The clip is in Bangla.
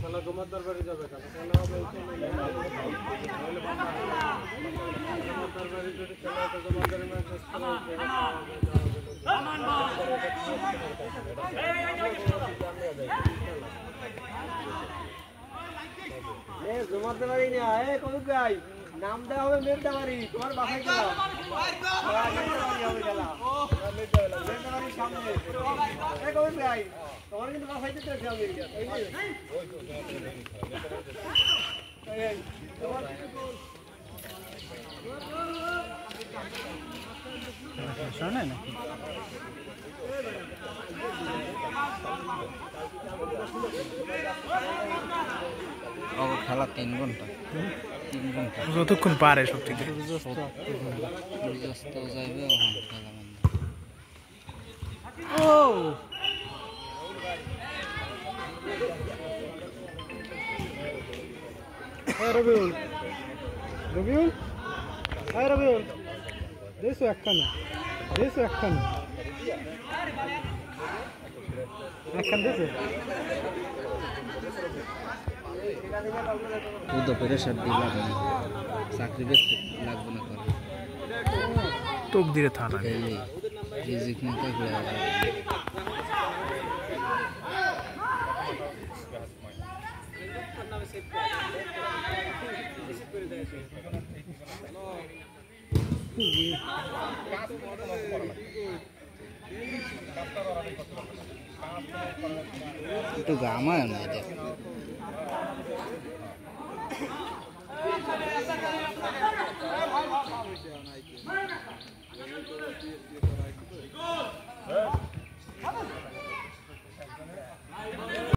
খেলা তোমার দরবারে যাবে কেন তোমার দরবারে যদি খেলা তো তোমার দরবারে ম্যাচ করা তোমার দরবারে না কবু গাই নাম দেওয়া হবে মেয়ের দাবারি তোমার বাসায় খেলা সামনে কবু গাই তোমার কিন্তু বাসায় যেতে হবে শোনে না খেলা 3 ঘন্টা যতক্ষণ পারে সব থেকে যাইবে ও রবিউল রবিউল হ্যাঁ রবিউল দেশো একখানা একখান দেশে তো প্রেশার দিলাম চাকরি বেশি লাগবে না করে তোক দিলে থানা রিজিক না থাকলে একটু গামায় না এটা Good.